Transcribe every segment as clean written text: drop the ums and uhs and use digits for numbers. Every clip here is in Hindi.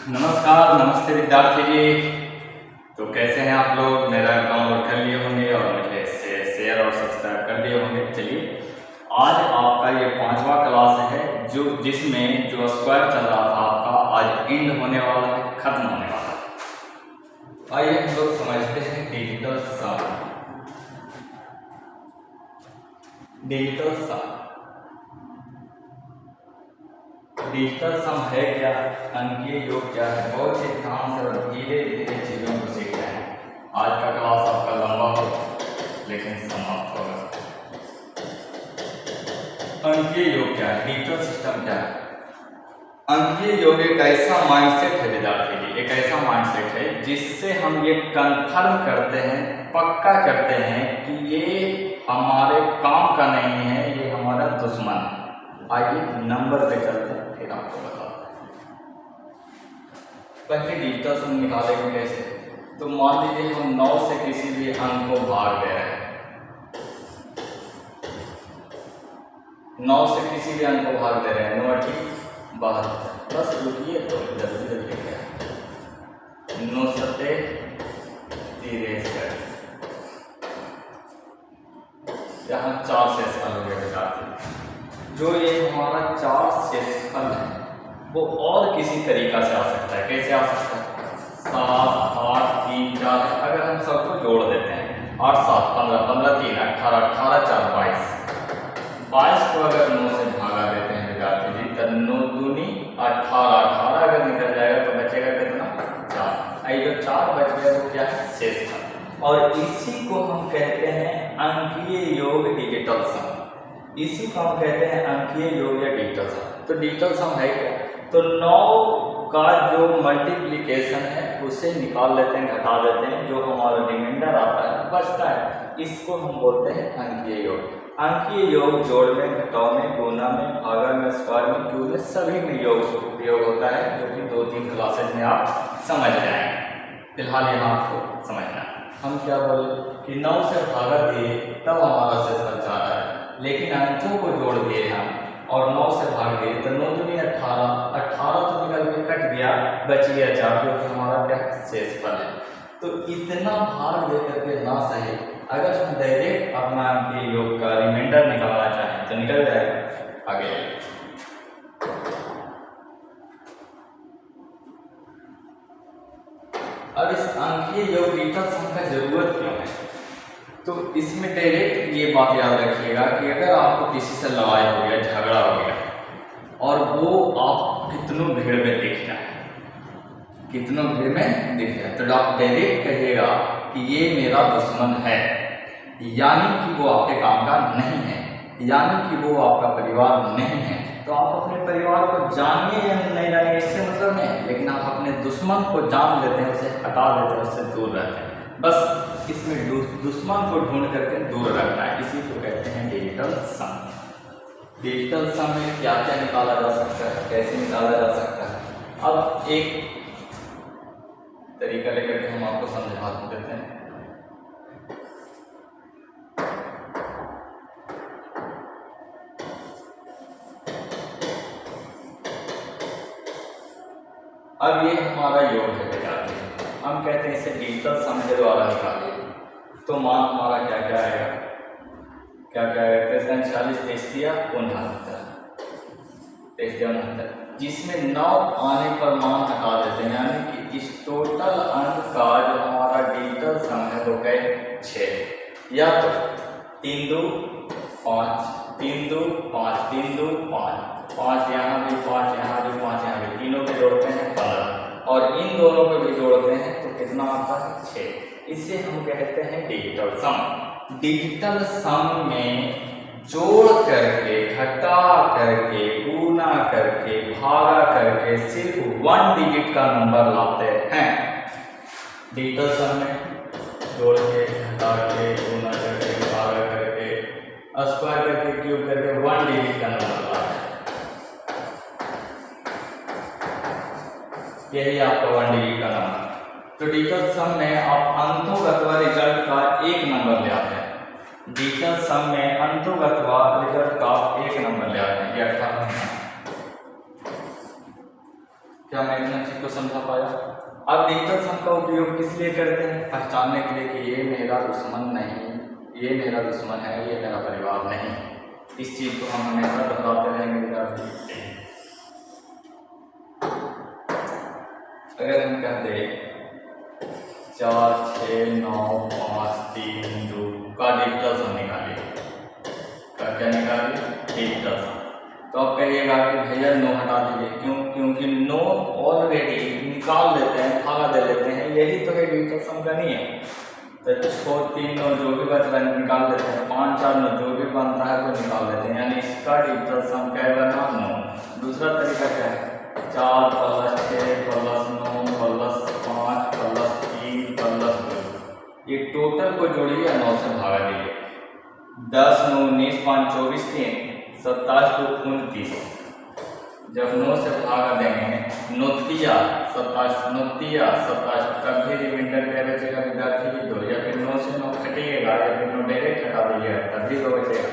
नमस्कार, नमस्ते विद्यार्थी जी। तो कैसे हैं आप लोग? मेरा अकाउंट कर लिए होंगे और मुझे शेयर और सब्सक्राइब कर दिए होंगे। चलिए, आज आपका ये 5वां क्लास है जिसमें जो स्क्वायर चल रहा था आपका आज एंड होने वाला है, खत्म होने वाला है। आइए हम लोग समझते हैं डिजिटल सम। डिजिटल सम है क्या, अंकीय योग क्या है, बहुत ही ध्यान से और धीरे धीरे चीजों को सीखते हैं। आज का क्लास आपका लंबा हो लेकिन समाप्त होगा। अंकीय योग क्या है, डिजिटल सिस्टम क्या है? अंकीय योग एक ऐसा माइंडसेट है विद्यार्थी जी, एक ऐसा माइंडसेट है जिससे हम ये कंफर्म करते हैं, पक्का करते हैं कि ये हमारे काम का नहीं है, ये हमारा दुश्मन है। आइए नंबर पे चलते हैं, फिर आपको बताते हैं। पहले डिजिटल सम निकालेंगे कैसे? तो मान लीजिए हम 9 से किसी भी अंक को भाग दे रहे हैं, 9 से किसी भी अंक को भाग दे रहे हैं, 9 × 72। बस रुकिए तो जल्दी जल्दी क्या 9 सत्ते 63, यहाँ 4 शेषफल हो गए विद्यार्थी। जो ये हमारा 4 शेषफल है वो और किसी तरीका से आ सकता है। कैसे आ सकता है? 7, 8, 3, 4। अगर हम सबको जोड़ देते हैं 8, 7, 15, 15, 3, 18, 18, 4, 22। 22 को अगर 9 से भागा देते हैं विद्यार्थी जी तो 9 दूनी 18, 18 अगर निकल जाएगा तो बचेगा कितना? 4। आई जो 4 बच गया वो क्या है? शेषफल। और इसी को हम कहते हैं अंकीय योग, डिजिटल सम। इसी को हम कहते हैं अंकीय योग या डिजिटल सम। तो डिजिटल सम है क्या? तो 9 का जो मल्टीप्लिकेशन है उसे निकाल लेते हैं, घटा देते हैं, जो हमारा रिमाइंडर आता है बचता है, इसको हम बोलते हैं अंकीय योग। अंकीय योग जोड़ में, घटाव में, गुणा में, भागा में, स्क्वायर में, क्यूब में, सभी में योग उपयोग होता है, जो कि 2-3 क्लासेज में आप समझ जाएंगे। फिलहाल यहाँ आपको समझना है। हम क्या बोले कि 9 से भागा दिए तब हमारा शेषफल 4 है, लेकिन अंकों को जोड़ दिए हम और 9 से भाग दिए तो 9 दूनी 18, 18 तो निकल के कट गया, बच गया 4, जो कि हमारा क्या शेषफल है। तो इतना भाग दे करके ना सही, अगर हम डायरेक्ट अपना अंकीय योग का रिमाइंडर निकालना चाहें तो निकल जाएगा। आगे अब इस अंकीय योग डिजिटल सम का जरूरत क्यों है? तो इसमें डायरेक्ट ये बात याद रखिएगा कि अगर आपको किसी से लड़ाई हो गया, झगड़ा हो गया और वो आप कितनों भीड़ में दिख जाए, कितनों भीड़ में दिख जाए, तो आप डायरेक्ट कहिएगा कि ये मेरा दुश्मन है, यानी कि वो आपके काम का नहीं है, यानी कि वो आपका परिवार नहीं है। तो आप अपने परिवार को जानिए या नहीं जानिए इससे मतलब नहीं, लेकिन आप अपने दुश्मन को जान लेते हैं, उसे हटा देते हैं, उससे दूर रहते हैं। बस इसमें दुश्मन को ढूंढ करके दूर रखना है, इसी को कहते हैं डिजिटल सम। डिजिटल सम में क्या क्या निकाला जा सकता है, कैसे निकाला जा सकता है? अब एक तरीका लेकर के हम आपको समझा देते हैं। अब ये हमारा योग है विद्यार्थी, हम कहते हैं इसे डिजिटल सम के द्वारा निकालिए। तो मान हमारा क्या क्या आएगा, क्या क्या आएगा? 43, 69, जिसमें 9 आने पर मान हटा देते हैं, यानी कि इस टोटल अंक का जो हमारा डिजिटल सम है वो क्या है? 6। या तो 3 2 5, 3 2 5, 3 2 5, 5 यहाँ भी 5, यहाँ भी 5, यहाँ भी, तीनों के जोड़ते हैं 15 और इन दोनों को भी जोड़ते हैं तो कितना आता है? 6। इसे हम कहते हैं डिजिटल सम। डिजिटल सम में जोड़ करके, घटा करके, गुना करके, भागा करके सिर्फ 1 डिजिट का नंबर लाते हैं। डिजिटल सम में जोड़ के, घटा के, गुना करके, भागा करके, स्क्वायर करके, क्यूब करके 1 डिजिट का नंबर लाते हैं। यही आपका 1 डिजिट का नंबर। तो डिजिटल सम में आप अंतोगत रिजल्ट का एक नंबर ले आते हैं। डिजिटल सम में अंतोगत रिजल्ट का एक नंबर ले आते हैं। क्या मैं इतना चीज को समझा पाया? अब डिजिटल सम का उपयोग किस लिए करते हैं? पहचानने के लिए कि ये मेरा दुश्मन नहीं, ये मेरा दुश्मन है, ये मेरा परिवार नहीं। इस चीज को हम हमेशा दोहराते रहेंगे विद्यार्थी। अगर हम कह दें 4 6 9 5 3 2 का डिजिटल सम निकालिए, क्या निकालिए? डिजिटल सम। तो आप कहिएगा कि भैया 9 हटा दीजिए, क्यों? क्योंकि 9 ऑलरेडी निकाल लेते हैं, भागा दे लेते हैं, यही तो है डिजिटल सम का नियम। तो 4 3 9 जो भी बच रहा है निकाल लेते हैं, 5 4 9 जो भी बन रहा है वो निकाल लेते हैं, यानी इसका डिजिटल सम क्या बना? 9। दूसरा तरीका क्या है? 4 + 6 + 9 + 5 + 3 + 2, ये टोटल को जोड़िए, 9 से भागा दीजिए। 10 9 19 5 24 3 27 2 29। जब 9 से भागा देंगे, नोतिया 27 तभी रिमाइंडर क्या बचेगा विद्यार्थी की? 2। या फिर 9 से 9 कटिएगा, या फिर 9 डायरेक्ट हटा दीजिएगा, तभी 2 बचेगा।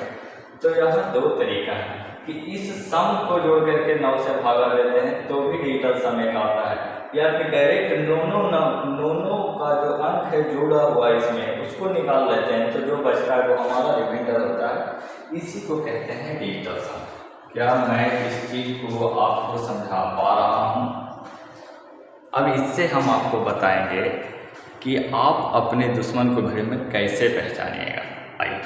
तो यहाँ 2 तरीका है कि इस सम को जोड़ करके 9 से भागा देते हैं तो भी डिजिटल सम एक आता है, या फिर डायरेक्ट नोनो का जो अंक है जोड़ा हुआ इसमें उसको निकाल लेते हैं, तो जो बचता है वो हमारा रिमाइंडर होता है। इसी को कहते हैं डिजिटल सम। क्या मैं इस चीज को आपको समझा पा रहा हूँ? अब इससे हम आपको बताएंगे कि आप अपने दुश्मन को घर में कैसे पहचानिएगा। आइए,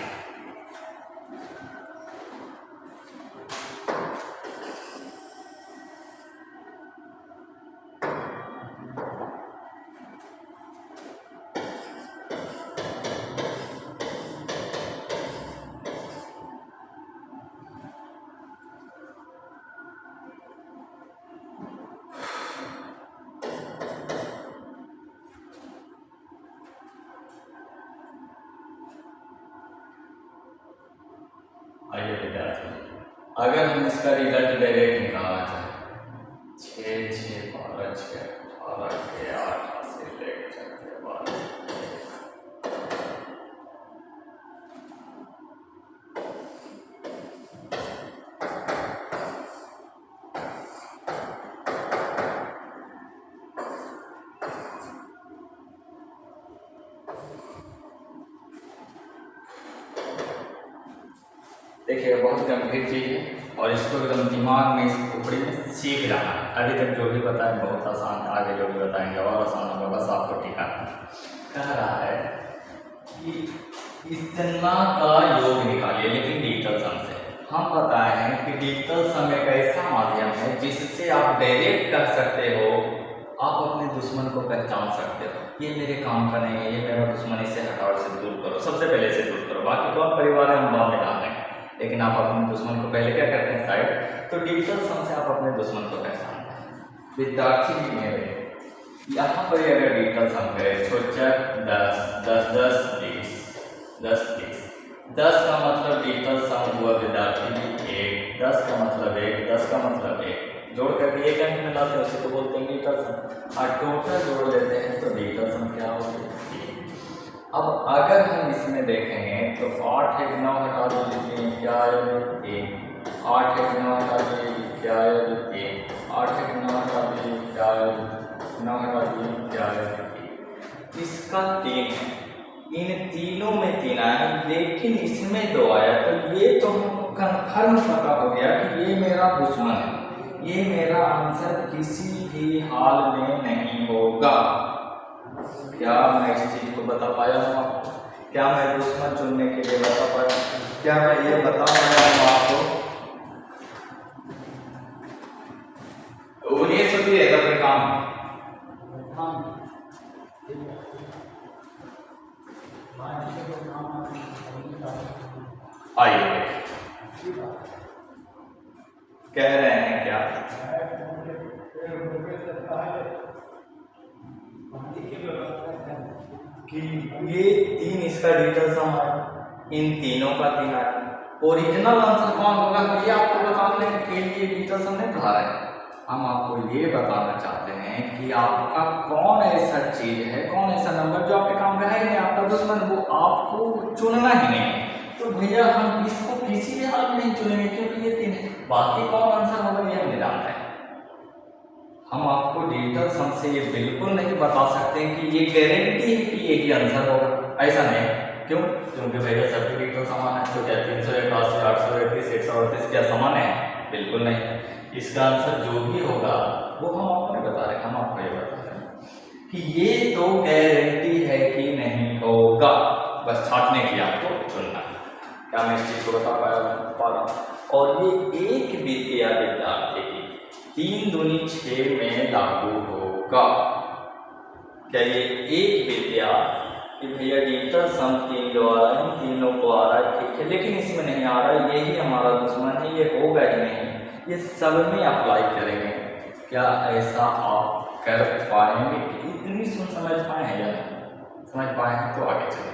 आइए विद्यार्थी, अगर हम इसका रिजल्ट डायरेक्ट निकालना चाहें, 6 6 12 6 18 के 8 से लेकर के 12, देखिए बहुत गंभीर चीज़ है और इसको एकदम दिमाग में, इस खोपड़ी में सीख जाना है। अभी तक जो भी बताएं बहुत आसान, आगे जो भी बताएंगे और आसान होगा, बस आपको टिका कह रहा है कि इतना का योग निकालिए, लेकिन डिजिटल सम से। हम बताए हैं कि डिजिटल सम एक ऐसा माध्यम है जिससे आप डायरेक्ट कर सकते हो, आप अपने दुश्मन को पहचान सकते हो। ये मेरे काम का नहीं है, ये मेरा दुश्मन, इसे हटाओ, इसे दूर करो, सबसे पहले इसे दूर करो, बाकी कौन परिवार है हम बाद में जान लेंगे, लेकिन आप अपने दुश्मन को पहले क्या करते हैं? साइड। तो डिजिटल सम से आप अपने दुश्मन को पहचानते हैं। विद्यार्थी भी मेरे यहाँ पर अगर डिजिटल सम करें, सोचा 10 10 10 20 10 30, 10 का मतलब डिजिटल सम हुआ विद्यार्थी 1, 10 का मतलब 1, 10 का मतलब 1, जोड़ करके एक अंक मिलाते हैं, उसी को बोलते हैं डिजिटल सम। और टोटल जोड़ लेते हैं तो डिजिटल सम क्या होगी? अब अगर हम इसमें देखेंगे तो 8 1 9 हटा दीजिए, क्या आएगा? 3। 8 1 9 हटा दीजिए, क्या आएगा? 3। 8 1 9 हटा दीजिए, क्या आएगा? 9 हटा दीजिए, क्या आएगा? 3। इसका 3 है, इन तीनों में 3 आया, लेकिन इसमें 2 आया, तो ये तो हमको कन्फर्म पता हो गया कि ये मेरा दुश्मन है, ये मेरा आंसर किसी भी हाल में नहीं होगा। क्या मैं इस चीज को बता पाया हूँ आपको? क्या मैं दुश्मन चुनने के लिए बता पाया? क्या मैं ये बता पाया हूँ आपको? उन्हें सोचिए अपने काम। आइए, कह रहे हैं क्या कि ये 3 इसका डिजिटल सम है, इन तीनों का 3 है। ओरिजिनल आंसर कौन होगा ये आपको बताने के लिए डिजिटल सम नहीं पढ़ा रहे हैं, हम आपको ये बताना चाहते हैं कि आपका कौन ऐसा चीज है, कौन ऐसा नंबर जो आपके काम का है नहीं, आपका दुश्मन, वो आपको चुनना ही नहीं है। तो भैया हम इसको किसी भी हाल में नहीं चुनेंगे क्योंकि ये 3 है, बाकी कौन आंसर होगा ये हम नहीं जानते हैं। हम आपको डिजिटल सम से ये बिल्कुल नहीं बता सकते कि ये गारंटी है कि एक ही आंसर होगा, ऐसा नहीं। क्यों? क्योंकि भैया सभी डिजिटल समान है, तो क्या 381, 838, 138 क्या समान है? बिल्कुल नहीं। इसका आंसर जो भी होगा वो हम आपको नहीं बता रहे, हम आपको ये बता रहे हैं कि ये तो गारंटी है कि नहीं होगा, बस छांटने की आपको चुनना है। क्या मैं इस चीज को बता पा रहा हूँ? और ये एक विद्या विद्यार्थी की 3 दूनी 6 में लागू होगा। क्या ये एक विद्या कि भैया डिजिटल सम 3 द्वारा इन तीनों को आ रहा है, ठीक है, लेकिन इसमें नहीं आ रहा, यही हमारा दुश्मन है, ये होगा ही नहीं, ये सब में अप्लाई करेंगे। क्या ऐसा आप कर पाएंगे? कि इतनी सुन समझ पाए हैं या समझ पाए हैं? तो आगे चलिए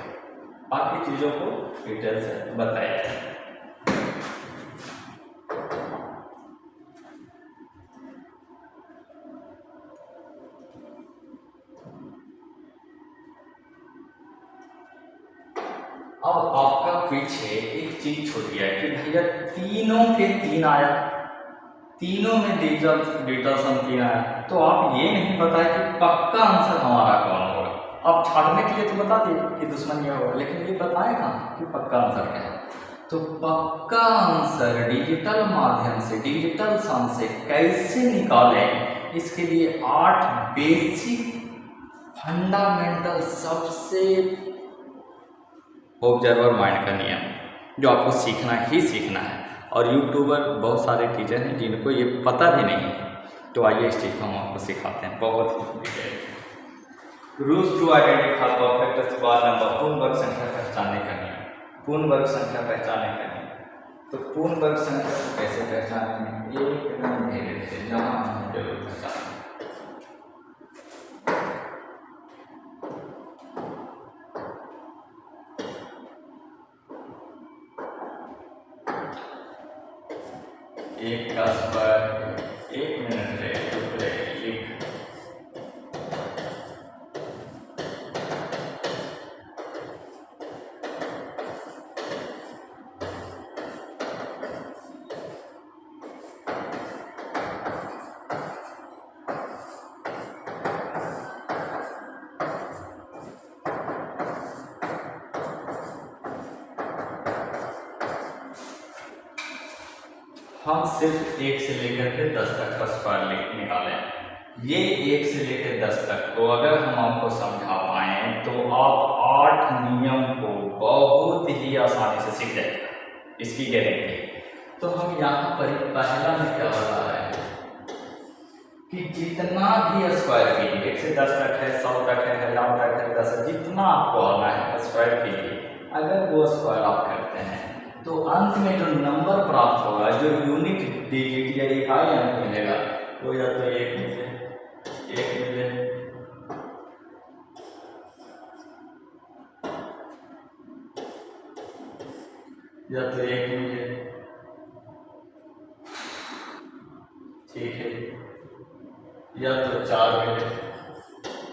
बाकी चीज़ों को डिटेल से बताइए। अब आपका पीछे एक चीज छूट गया कि भैया तीनों के 3 आया, तीनों में डिजिटल सम 3 आया, तो आप ये नहीं बताए कि पक्का आंसर हमारा कौन होगा। आप छाटने के लिए तो बता दिए कि दुश्मन ये होगा, लेकिन ये बताए कहाँ कि पक्का आंसर क्या है। तो पक्का आंसर डिजिटल माध्यम से, डिजिटल सम से कैसे निकालें, इसके लिए 8 बेसिक फंडामेंटल सबसे ऑब्जर्वर माइंड का नियम जो आपको सीखना ही सीखना है। और यूट्यूबर बहुत सारे टीचर हैं जिनको ये पता भी नहीं है, तो आइए इस चीज़ को हम आपको सिखाते हैं बहुत ही। Rules to identify perfect square number, पूर्ण वर्ग संख्या पहचानने का नियम। पूर्ण वर्ग संख्या पहचानने का नियम, तो पूर्ण वर्ग संख्या को कैसे पहचानेंगे? एक नाम दे देते हैं जहाँ हम जरूर पहचानेंगे। एक का स्क्वायर, 1 मिनट है, लिख हम सिर्फ 1 से लेकर के 10 तक का स्क्वायर निकालें। ये 1 से लेकर 10 तक को अगर हम आपको समझा पाए तो आप 8 नियम को बहुत ही आसानी से सीख जाएंगे, इसकी गारंटी। तो हम यहाँ पर पहला में क्या बता रहे हैं कि जितना भी स्क्वायर कीजिए, 1 से 10 तक है, 100 तक है, 1000 तक है, 10, जितना आपको आना है स्क्वायर कीजिए। अगर वो स्क्वायर आप करते हैं तो अंत में जो नंबर प्राप्त होगा, जो यूनिट डिजिट या इकाई अंक मिलेगा, वो या तो 1 मिले, 1 मिले, या तो 1 मिले, ठीक है, या तो 4 मिले,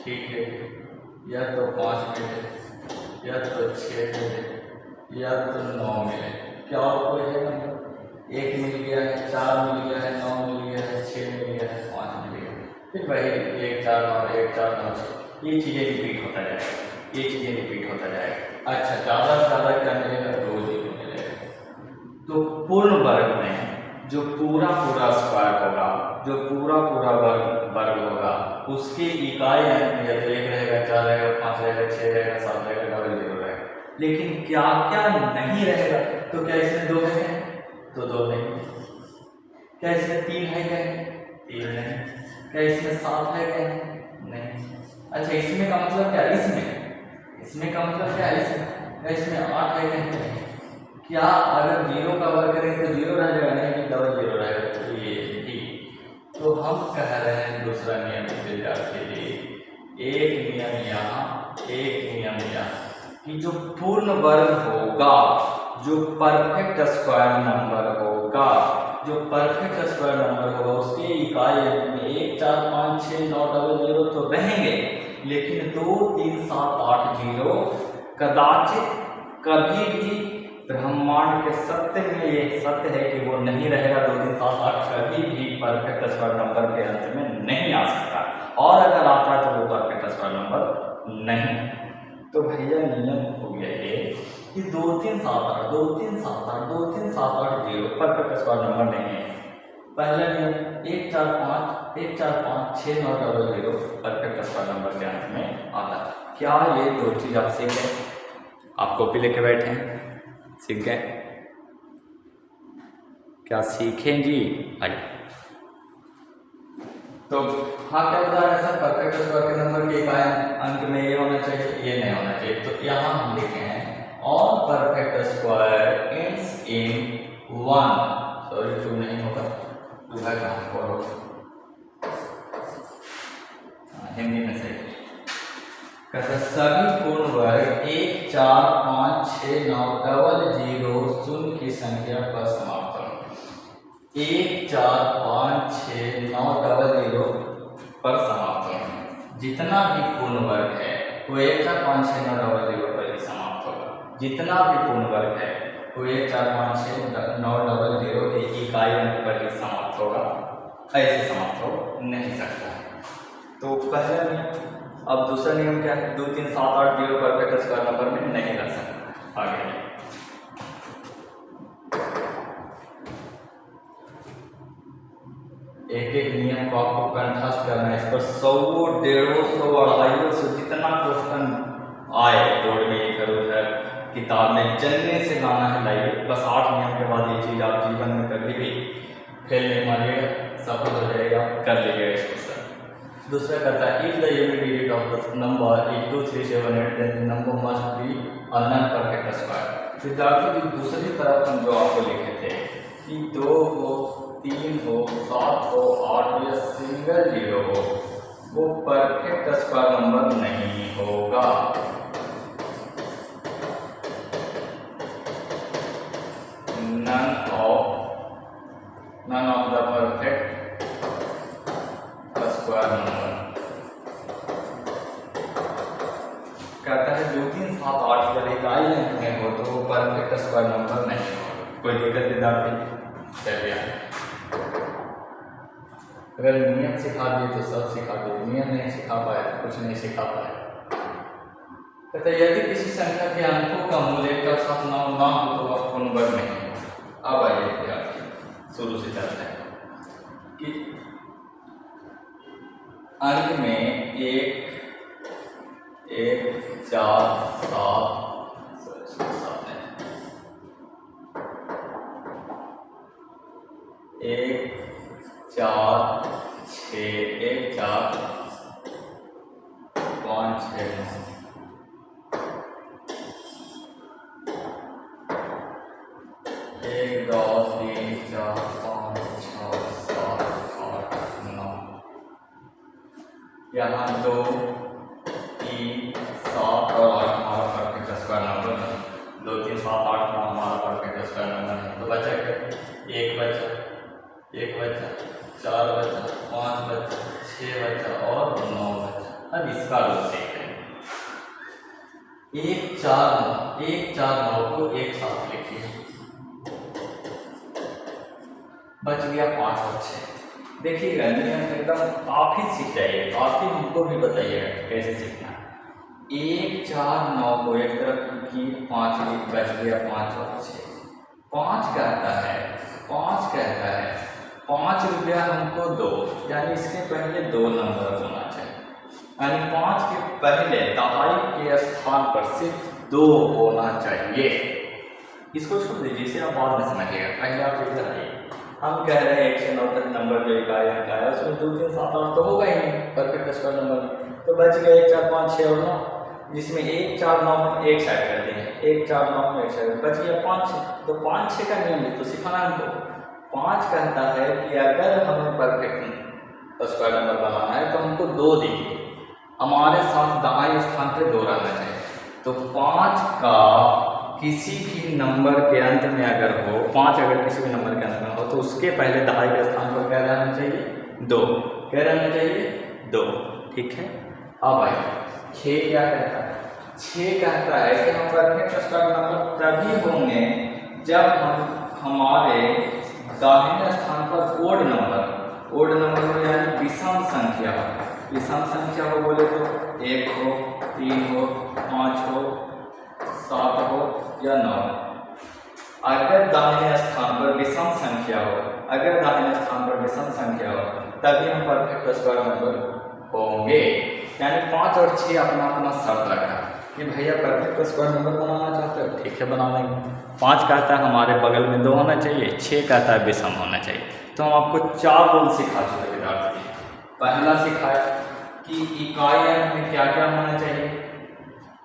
ठीक है, या तो 5 मिले, या तो 6 मिले, या तो 9 मिले। क्या आपको यह नंबर 1 मिल गया है, 4 मिल गया है, 9 मिल गया है, 6 मिल गया है, 5 मिल गया है, फिर वही 1 4 9 1 4 9 6, ये चीज़ें रिपीट होता जाएगा, ये चीज़ें रिपीट होता जाएगा। अच्छा, ज़्यादा से ज़्यादा क्या मिलेगा? 2 0 मिलेगा। तो पूर्ण वर्ग में जो पूरा स्क्वायर होगा, जो पूरा वर्ग होगा, उसकी इकाई अंक में या तो 1 रहेगा, 4 रहेगा, 5 रहेगा, 6 रहेगा, 7 रहेगा, डबल 0 रहेगा। लेकिन क्या क्या नहीं रहेगा? तो क्या इसमें 2 है? तो 2 नहीं। क्या इसमें 3 है? क्या 3 नहीं। क्या इसमें 7 है? क्या नहीं। अच्छा, इसमें का मतलब क्या? इसमें का मतलब क्या है? क्या इसमें 8 है? क्या नहीं। क्या अगर 0 का वर्ग करें तो 0 रह जाएगा? नहीं, डबल 0 रहेगा। तो ये ही तो हम कह रहे हैं दूसरा नियम विद्यार्थी जी, एक नियम यहाँ, एक नियम यहाँ, कि जो पूर्ण वर्ग होगा, जो परफेक्ट स्क्वायर नंबर होगा, जो परफेक्ट स्क्वायर नंबर होगा, उसके इकाई में 1 4 5 6 9 डबल 0 तो रहेंगे, लेकिन 2 3 7 8 0 कदाचित कभी भी ब्रह्मांड के सत्य में ये सत्य है कि वो नहीं रहेगा। 2 3 7 8 कभी भी परफेक्ट स्क्वायर नंबर के अंत में नहीं 2378 0 परफेक्ट स्क्वायर नंबर नहीं है। पहला नियम 145 6 9 0 परफेक्ट स्क्वायर नंबर के अंत में आता है। क्या ये दो चीज आप सीख गए? आप कॉपी लेके बैठे हैं, सीख गए? क्या सीखें जी? आइए। तो हाँ, क्या बता रहे हैं सर? परफेक्ट स्क्वायर के नंबर के इकाई अंक में ये होना चाहिए, ये नहीं होना चाहिए। तो यहाँ हम लिखे हैं all perfect square ends in 1, sorry 2 नहीं होगा, 2 है कहाँ, 4 होगा, हिंदी में सही। कहते सभी पूर्ण वर्ग 1 4 5 6 9 0 0 की संख्या पर समाप्त हो। 1 4 5 6 9 0 पर समाप्त हो। जितना भी पूर्ण वर्ग है वो 1 4 5 6 9 0 पर ही समाप्त होगा। जितना भी पूर्ण वर्ग है वो 1 4 5 6 9 0 के इकाई अंक पर ही समाप्त होगा, ऐसे समाप्त हो नहीं सकता। तो पहला नियम। अब दूसरा नियम क्या है? 2 3 7 8 0 परफेक्ट स्क्वायर नंबर में नहीं रख सकता। आगे एक एक नियम को आपको कंठस्थ करना है। इस पर 100 150 250 जितना क्वेश्चन आए बोर्ड में इधर उधर किताब में जलने से लाना है, लाइए। बस 8 नियम के बाद ये चीज़ आप जीवन में कभी भी फेल नहीं मारिएगा, सफल हो जाएगा, कर लीजिएगा इस क्वेश्चन। दूसरा कहता है if the unit digit of the number is 2 3 7 8 then the number must be a non perfect square. विद्यार्थी जी दूसरी तरफ हम जो आपको लिखे थे कि 2 हो 3 हो 7 हो 8 या सिंगल 0 हो, वो परफेक्ट स्क्वायर नंबर नहीं होगा। None of the perfect square number. कहता है 2 3 7 8 अगर इकाई अंक में हो तो वो परफेक्ट स्क्वायर नंबर नहीं होगा। कोई दिक्कत विद्यार्थी? चलिए, अगर नियम सिखा दिए तो सब सिखा दिए, नियम नहीं सिखा पाए तो कुछ नहीं सिखा पाए। कहते यदि किसी संख्या के अंकों का मूल्य का साथ ना हो तो वह पूर्ण वर्ग नहीं है। अब आइए विद्यार्थी शुरू से चलते हैं कि अंक में 1 1 4 7 1 4 6 1 4 5 6 1 2 3 4 5 6 7 8 9। यहाँ 2 3 7 और 8 हमारा परफेक्ट स्क्वायर नंबर है। 2 3 7 8 9 हमारा परफेक्ट स्क्वायर नंबर है। तो बचा क्या? 1 बचा, 4 बचा, 5 बचा, 6 बचा और 9 बचा। अब इसका रूप देखते हैं। 1 4 9 को एक साथ लिखिए, बच गया 5 और 6। देखिएगा नियम एकदम आप ही सीख जाइए, आप ही हमको भी बताइएगा कैसे सीखना है। 1 4 9 को एक तरफ लिखिए, 5 बच गया 5 और 6। 5 कहता है 5 रुपया हमको दो, यानी इसके पहले 2 नंबर होना चाहिए, यानी 5 के पहले दहाई के स्थान पर सिर्फ 2 होना चाहिए। इसको छोड़ दीजिए, इसे आप बाद में समझिएगा। पहले आप इधर आइए। हम कह रहे हैं 1 से 9 तक नंबर जो इकाई अंक आया उसमें 2 3 7 8 तो होगा ही नहीं परफेक्ट स्क्वायर नंबर में। तो बच गया 1 4 5 6 और 9, जिसमें 1 4 9 हम एक साइड करते हैं, 1 4 9 में एक साइड बच गया 5 6। तो 5 6 का नियम तो सिखाना हमको। 5 कहता है कि अगर हमें परफेक्ट स्क्वायर नंबर बनाना है तो हमको 2 दीजिए, हमारे साथ दाएं स्थान पे 2 रहना चाहिए। तो 5 का किसी भी नंबर के अंत में अगर हो, 5 अगर किसी भी नंबर के अंत में हो तो उसके पहले दहाई के स्थान पर क्या रहना चाहिए? 2। क्या रहना चाहिए? 2। ठीक है। अब आइए 6 क्या कहता है? 6 कहता है कि हम परफेक्ट स्क्वायर नंबर तभी होंगे जब हम हमारे दाहिने स्थान पर ओड नंबर हो, यानी विषम संख्या हो। विषम संख्या हो बोले तो 1 हो, 3 हो, 5 हो, 7 हो या 9, अगर दाहिने स्थान पर विषम संख्या हो, अगर दाहिने स्थान पर विषम संख्या हो तभी हम परफेक्ट स्क्वायर नंबर होंगे। यानी 5 और 6 अपना अपना शर्त रखा कि भैया परफेक्ट स्क्वायर नंबर बनाना चाहते हो, ठीक है बना लेंगे। 5 कहता है हमारे बगल में 2 होना चाहिए, 6 कहता है विषम होना चाहिए। तो हम आपको 4 रूल सिखा चुके विद्यार्थी। पहला सिखाया कि इकाई अंक में क्या क्या होना चाहिए,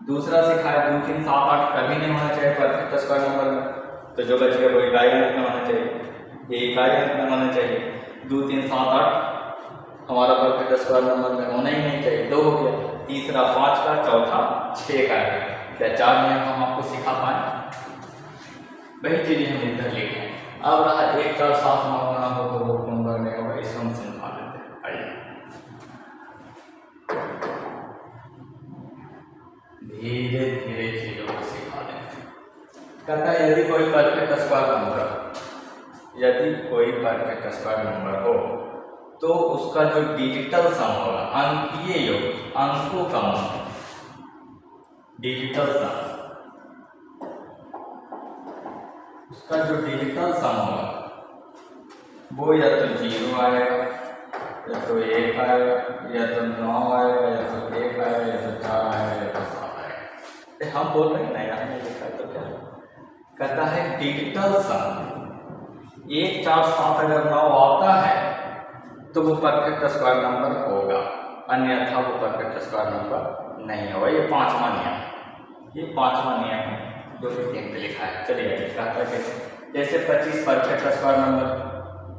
दूसरा सिखाया 2 3 7 8 कभी नहीं होना चाहिए परफेक्ट स्क्वायर नंबर में, तो जो बच गया वो इकाई अंक में होना चाहिए, ये इकाई अंक में होना चाहिए। 2 3 7 8 हमारा परफेक्ट स्क्वायर नंबर में होना ही नहीं चाहिए, 2 हो गया, तीसरा 5 का, चौथा 6 का है। क्या 4 नियम हम आपको सिखा पाए? वही चीज़ें हम इधर लिखे। अब रहा 1 4 7 मांगना हो तो वो नंबर नहीं होगा, इसको हम समझा देते हैं। आइए धीरे धीरे चीजों को सिखा देते हैं। कहता है यदि कोई परफेक्ट स्क्वायर नंबर हो तो उसका जो डिजिटल सम होगा, अंकीय योग, अंकों का मान, डिजिटल सम, उसका जो डिजिटल सम होगा वो या तो 0 आएगा, या तो 1 आएगा, या तो 9 आएगा, या तो 1 आएगा, या तो 4 आएगा, या तो 7 आएगा। हम बोल रहे हैं नहीं आपने लिखा तो क्या कहता है डिजिटल सम 1 4 7 अगर 9 आता है तो वो परफेक्ट स्क्वायर नंबर होगा, अन्यथा वो परफेक्ट स्क्वायर नंबर नहीं होगा। ये 5वां नियम, ये 5वां नियम है जो कि 3 पे लिखा है। चलिए कहता है जैसे 25 परफेक्ट स्क्वायर नंबर,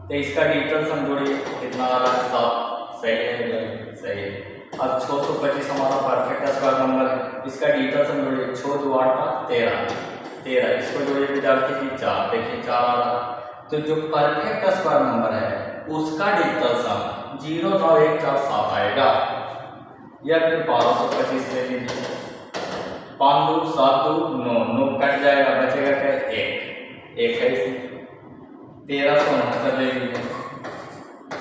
तो इसका डिजिटल सम जोड़िए, कितना आ रहा है 7, सही है, सही है। अब 625 हमारा परफेक्ट स्क्वायर नंबर है, इसका डिजिटल सम जोड़िए, 6 2 8 का 13, इसको जोड़िए विद्यार्थी की 4, देखिए 4 आ रहा है। तो जो परफेक्ट स्क्वायर नंबर है उसका डिजिटल सम 0 9 1 4 7 आएगा, या फिर 1225 ले लीजिए, 5 2 7 2 9, 9 कट जाएगा, बचेगा क्या 1 है इसे, 1369 ले लीजिए,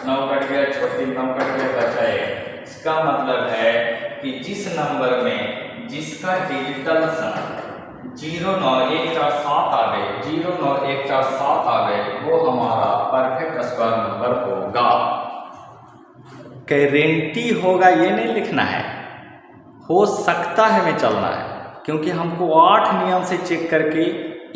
9 कट गया, 9 कट गया, बचा 1। इसका मतलब है कि जिस नंबर में जिसका डिजिटल सम 0 9 1 4 7 आ गए, 0 9 1 4 7 आ गए, वो हमारा परफेक्ट स्क्वायर नंबर होगा। गारंटी होगा ये नहीं लिखना है, हो सकता है में चलना है, क्योंकि हमको 8 नियम से चेक करके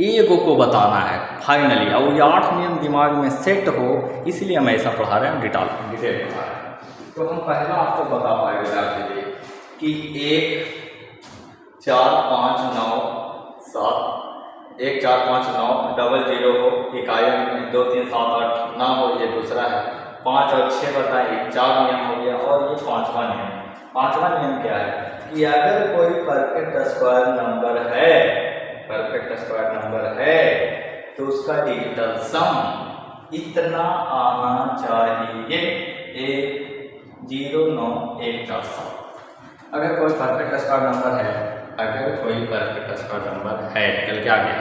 एगो को बताना है फाइनली, और ये 8 नियम दिमाग में सेट हो, इसलिए हम ऐसा पढ़ा रहे हैं, डिटेल पढ़ा रहे हैं। तो हम पहला आपको बता पाए विद्यार्थी कि 1 4 5 9 7, 1 4 5 9 डबल 0 हो, इकाई अंक में 2 3 7 8 ना हो, ये दूसरा है। 5 और 6 बताइए, 4 नियम हो गया, और ये 5वां नियम। 5वां नियम क्या है कि अगर कोई परफेक्ट स्क्वायर नंबर है, परफेक्ट स्क्वायर नंबर है, तो उसका डिजिटल सम इतना आना चाहिए, 1 0 9 1 4 7। अगर कोई परफेक्ट स्क्वायर नंबर है, अगर कोई परफेक्ट स्क्वायर नंबर है, निकल के आ गया,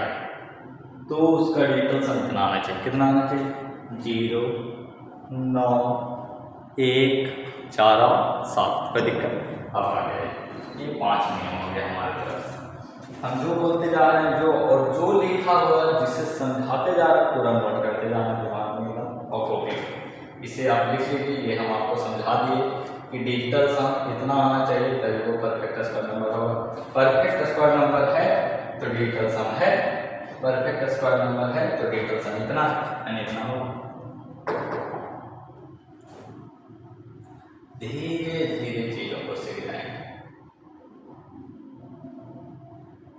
तो उसका डिजिटल सम कितना आना चाहिए, कितना आना चाहिए 0 9 1 4 7। कोई दिक्कत अब आ गया। ये 5 नियम हो गए हमारे तरफ से। हम जो बोलते जा रहे हैं, जो और जो लिखा हुआ है, जिसे समझाते जा रहे हैं, पूरा नोट करते जाना दिमाग में एकदम, और कॉपी इसे आप लिख लीजिए। ये हम आपको समझा दिए कि डिजिटल सम इतना आना चाहिए तभी वो परफेक्ट स्क्वायर नंबर होगा। परफेक्ट स्क्वायर नंबर है तो डिजिटल सम है, परफेक्ट स्क्वायर नंबर है तो डिजिटल सम इतना है, इतना होगा। धीरे धीरे चीजों को सीख जाएंगे।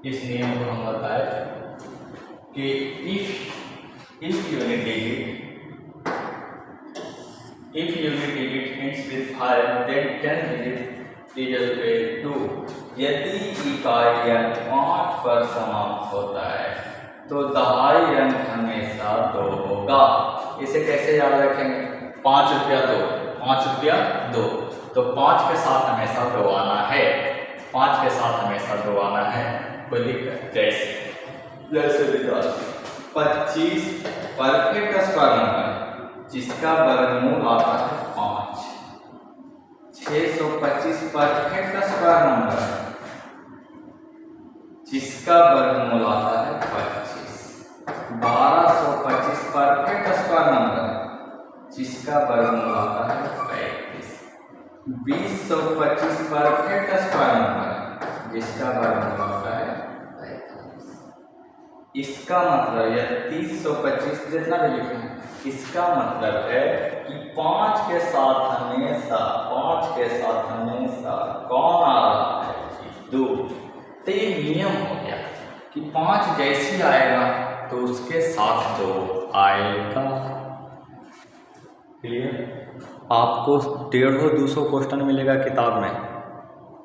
इस नियम को हम बताए कि if unit digit ends with 5, then 10 digit with 2। यदि इकाई अंक 5 पर समाप्त होता है तो दहाई अंक हमेशा 2 होगा। इसे कैसे याद रखेंगे, 5 रुपया 2, 5 रुपया 2, तो 5 के साथ हमेशा 2 आना है, 5 के साथ हमेशा 2 आना है। कोई दिक्कत, जैसे 25 परफेक्ट स्क्वायर नंबर जिसका वर्गमूल आता है 5, 625 परफेक्ट स्क्वायर नंबर है, जिसका वर्गमूल आता है 25। 1225 परफेक्ट स्क्वायर नंबर है जिसका वर्गमूल आता है 35। 2025 परफेक्ट स्क्वायर नंबर है जिसका वर्गमूल आता है 45। इसका मतलब यह 3025 जितना भी लिखे हैं, इसका मतलब है कि 5 के साथ हमेशा कौन आ रहा है जी 2। तो ये नियम हो गया कि 5 जैसी आएगा तो उसके साथ 2 आएगा। क्लियर? आपको 150-200 क्वेश्चन मिलेगा किताब में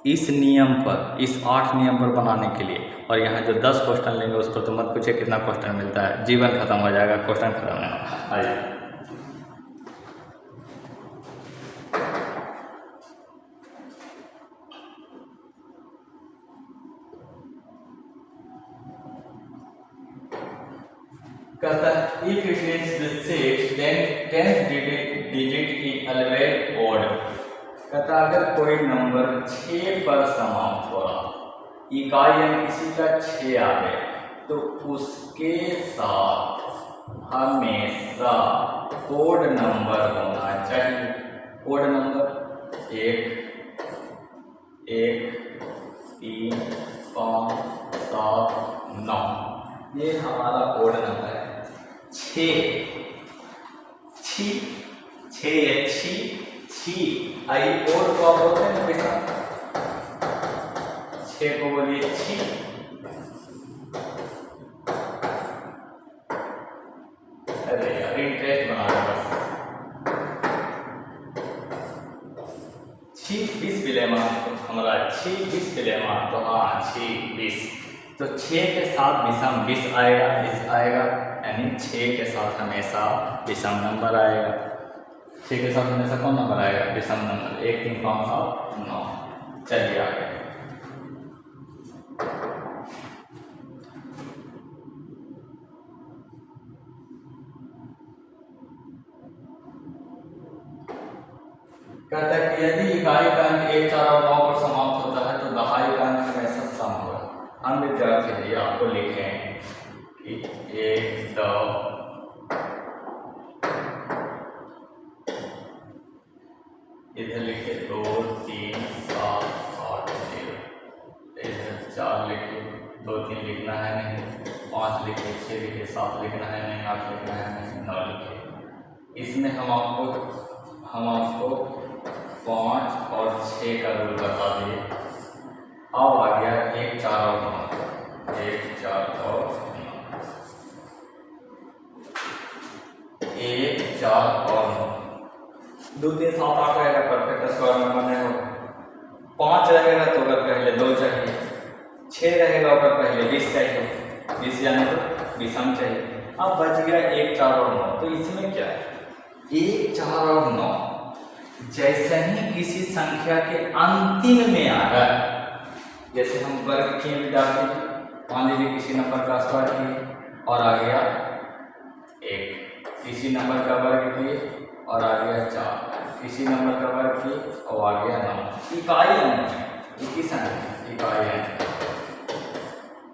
इस नियम पर, इस 8 नियम पर बनाने के लिए। और यहाँ जो 10 क्वेश्चन लेंगे उस पर तो मत पूछे कितना क्वेश्चन मिलता है, जीवन खत्म हो जाएगा, क्वेश्चन खत्म नहीं होगा। आइए कहता है if it is the 6 then 10th digit is always odd। कहता है अगर कोई नंबर 6 पर समाप्त हो रहा, इकाई अंक किसी का 6 आ गया, तो उसके साथ हमेशा ओड नंबर होना चाहिए। ओड नंबर 1, 3, 5, 7, 9, ये हमारा ओड नंबर है। 6 आई ओड को आप बोलते हैं ना बेटा, 6 को बोलिए 6। अरे यार इंटरेस्ट बना रहे बस। 6 20 विलेमा हमारा 6 20 विलेमा, तो हाँ 6 20, तो 6 के साथ विषम 20 आएगा, 20 आएगा, यानी 6 के साथ हमेशा विषम नंबर आएगा। 6 के साथ हमेशा कौन नंबर आएगा? विषम नंबर। 1 3 5 7 9। चलिए आगे। कहता है कि यदि इकाई का अंक 1 4 और 9 पर समाप्त होता है तो दहाई का अंक हमेशा सम होगा। हम विद्यार्थी जी आपको लिखें कि 1 2 इधर लिखे 2 3 7 8 0, इधर 4 लिखे, 2 3 लिखना है नहीं, 5 लिखे, 6 लिखे, 7 लिखना है नहीं, 8 लिखना है नहीं, 9 लिखे। इसमें हम आपको 5 और 6 का रूल बता दिए। अब आ गया 1 4 और 9। 1 4 और 9, 1 4 और 9, 2 3 7 8 रहेगा, परफेक्ट स्क्वायर नंबर नहीं होगा। 5 रहेगा तो अगर पहले 2 चाहिए, 6 रहेगा अगर पहले 20 चाहिए, 20 यानी तो विषम चाहिए। अब बच गया 1 4 और 9। तो इसमें क्या है, 1 4 और 9 जैसे ही किसी संख्या के अंतिम में आ गया, जैसे हम वर्ग किए विद्यार्थी, मान लीजिए किसी नंबर का स्क्वायर किए और आ गया 1, किसी नंबर का वर्ग किए और आ गया 4, किसी नंबर का वर्ग किए और आ गया 9। इकाई अंक है, किस अंक? इकाई अंक।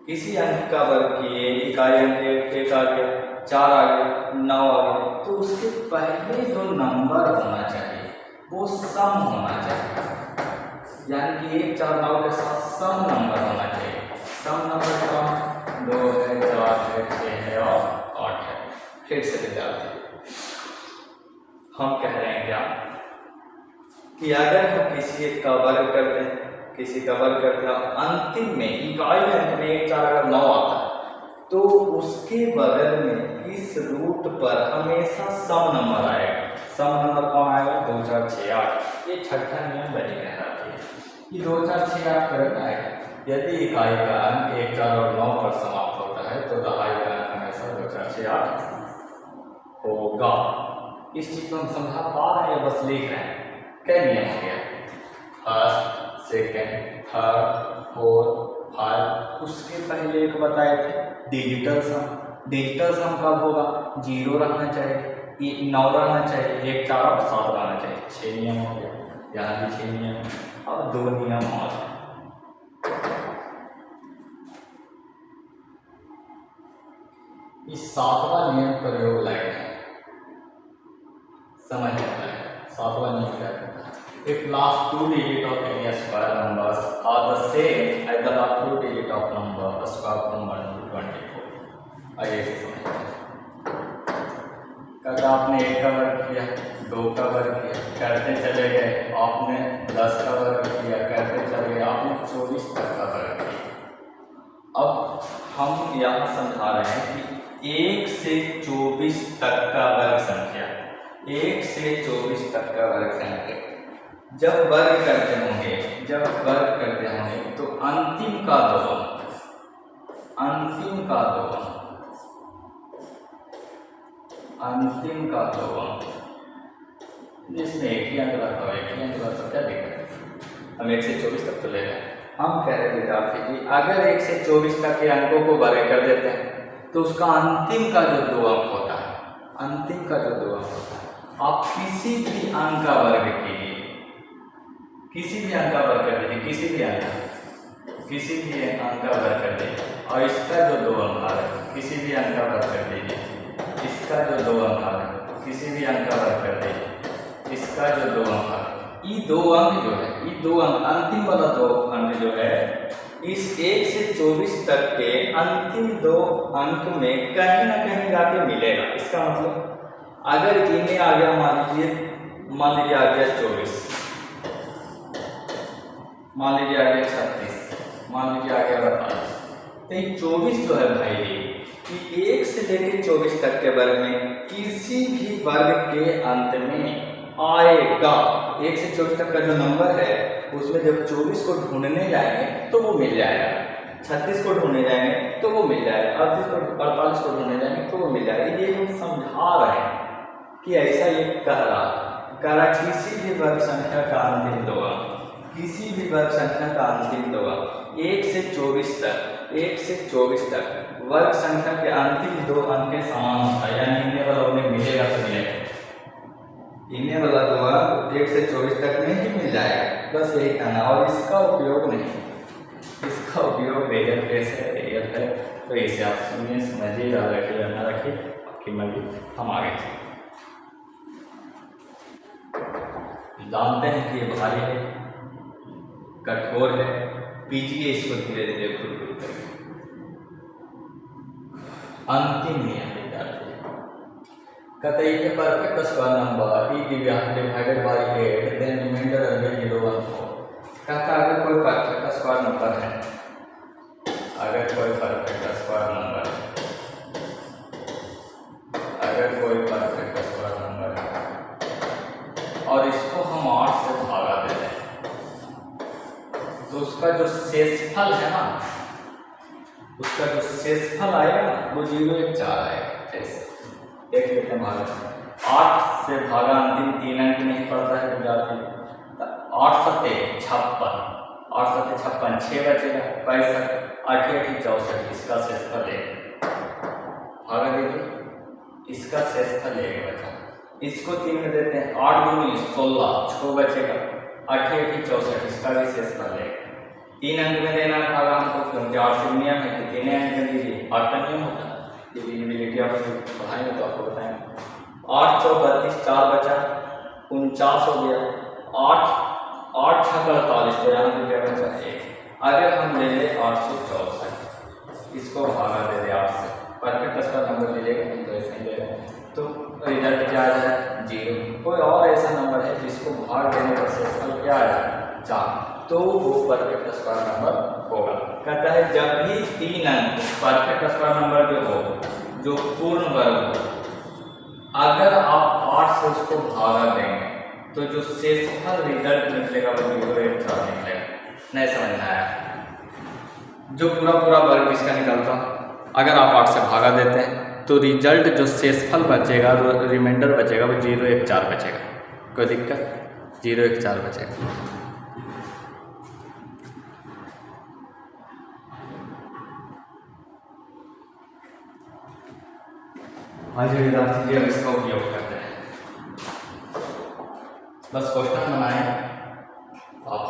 किसी अंक का वर्ग किए, इकाई अंक 1 आ गया, 4 आ गया, 9 आ गया, तो उसके पहले जो नंबर होना चाहिए वो सम होना चाहिए, यानी कि 1 4 9 के साथ सम नंबर होना चाहिए। सम नंबर कौन? 2 है, 4 है, 6 है और 8 है। फिर से विद्यार्थी हम कह रहे हैं क्या कि अगर हम किसी एक का वर्ग करते हैं, किसी का वर्ग करते हैं, अंतिम में इकाई अंक में 1 4 अगर 9 आता है तो उसके बगल में इस रूट पर हमेशा सम नंबर आएगा। सम नंबर कौन आएगा? 2 4 6 8। ये छठा नियम बनी कहलाती है कि 2 4 6 8 करना है। यदि इकाई का अंक 1 4 और 9 पर समाप्त होता है तो दहाई का अंक हमेशा 2 4 6 8 होगा। इस चीज को हम समझा पा रहे हैं या बस लिख रहे हैं? क्या नियम हो गया? First, second, third, fourth, 5। उसके पहले एक बताए थे डिजिटल सम। डिजिटल सम कब होगा? 0 रहना चाहिए, 9 रहना चाहिए, 1 4 और 7 रहना चाहिए। 6 नियम हो गया, यहाँ भी 6 नियम और 2 नियम और। इस 7वां नियम प्रयोग लायक है, समझ आता है। 7वां नियम क्या है? If last 2 digit of any square numbers are the same as the last 2 digit of number square from 1 to 24। आइए इसे समझते हैं। कल आपने 1 का वर्ग किया, 2 का वर्ग किया, करते चले गए, आपने 10 का वर्ग किया, करते चले गए, आपने 24 तक का वर्ग किया। अब हम यहाँ समझा रहे हैं कि 1 से 24 तक का वर्ग संख्या, 1 से 24 तक का वर्ग संख्या जब वर्ग करते होंगे, तो अंतिम का दो अंक जिसमें एक ही अंक रखा हो, क्या दिक्कत है? हम 1 से 24 तक तो ले रहे हैं। हम कह रहे विद्यार्थी कि अगर 1 से 24 तक के अंकों को वर्ग कर देते हैं तो उसका अंतिम का जो 2 अंक होता है, आप किसी भी अंक का वर्ग कीजिए, किसी भी अंक का वर्ग कर दीजिए, किसी भी अंक का वर्ग कर दीजिए, और इसका जो 2 अंक आ रहा है किसी भी अंक का वर्ग कर दीजिए, इसका जो 2 अंक आ रहा है किसी भी अंक का वर्ग कर दीजिए, इसका जो 2 अंक आ रहा है, ये 2 अंक जो है, ये 2 अंक अंतिम वाला 2 अंक जो है इस 1 से 24 तक के अंतिम 2 अंक में कहीं ना कहीं जाके मिलेगा। इसका मतलब अगर इन्हें आ गया, मान लीजिए आ गया 24, मान लीजिए आ गया 36, मान लीजिए आ गया 42, तो ये 24 जो है भाई कि 1 से लेकर 24 तक के वर्ग में किसी भी वर्ग के अंत में आएगा। 1 से 24 तक का जो नंबर है उसमें जब 24 को ढूंढने जाएंगे तो वो मिल जाएगा, 36 को ढूंढने जाएंगे तो वो मिल जाएगा, 48 को ढूंढने जाएंगे तो वो मिल जाएगा। ये हम समझा रहे हैं कि ऐसा ये कह रहा किसी भी वर्ग संख्या का अंतिम 2 अंक, किसी भी वर्ग संख्या का अंतिम 2 अंक 1 से 24 तक वर्ग संख्या के अंतिम 2 अंक के समान होता है, यानी इन्हें वाला उन्हें मिलेगा तो मिलेगा, इन्हें वाला 2 अंक 1 से 24 तक में ही मिल जाएगा, बस यही कहना। और इसका उपयोग नहीं, इसका उपयोग रियल कैसे है, तो इसे आप सुनिए, समझिए, याद रखिए या ना रखिए आपकी मर्जी। हम आगे जानते हैं कि ये भारी है, कठोर है, पीजिए इसको धीरे धीरे खुद करके। अंतिम नियम विद्यार्थी, कतई के परफेक्ट स्क्वायर नंबर ई divided by 8 then remainder under 0 1 4। कहता अगर कोई परफेक्ट स्क्वायर नंबर है, अगर कोई परफेक्ट स्क्वायर नंबर है, और इसको हम 8 से भागा देते हैं तो उसका जो शेषफल है ना, उसका जो शेषफल आएगा ना वो 0 1 4 आएगा। ऐसे देख लेते हैं, भागा 8 से भागा अंतिम 3 अंक नहीं पड़ता है विद्यार्थी, 8 सत्ते 56, 8 सत्ते 56, 6 बचेगा 65, 8 8 64, इसका शेषफल 1, भागा दीजिए, इसका शेषफल 1 बचा, इसको 3 में देते हैं, 8 दूनी 16, 6 बचेगा, 8 8 64, इसका भी शेषफल 1। 3 अंक में देना भागा हमको, क्योंकि 8 से नियम है कि 3 अंक में दीजिए, 8 का नियम होता है, डिविजिबिलिटी आप पढ़ाएंगे तो आपको बताएंगे। 8 4 32, 4 बचा, 49 हो गया, 8 6 48, तो यहाँ पे क्या बचा 1। अगर हम ले लें 864, इसको भागा दे दे 8 से, परफेक्ट स्क्वायर नंबर मिलेगा, तो ऐसे ही ले तो रिजल्ट क्या आ जाए 0। कोई और ऐसा नंबर है जिसको भाग देने का शेषफल क्या आएगा 4, तो वो परफेक्ट स्क्वायर नंबर होगा। कहता है जब भी 3 अंक परफेक्ट स्क्वायर नंबर जो हो, जो पूर्ण वर्ग हो, अगर आप 8 से उसको भागा देंगे तो जो शेषफल रिजल्ट निकलेगा वो 0 1 4 निकलेगा। नहीं समझ में आया? जो पूरा वर्ग इसका निकलता, अगर आप 8 से भागा देते हैं तो रिजल्ट जो शेषफल बचेगा, रिमाइंडर बचेगा, वो 0 1 4 बचेगा। कोई दिक्कत? 0 1 4 बचेगा। आज विद्यार्थी जी अब इसका उपयोग करते हैं, बस क्वेश्चन बनाएं आप।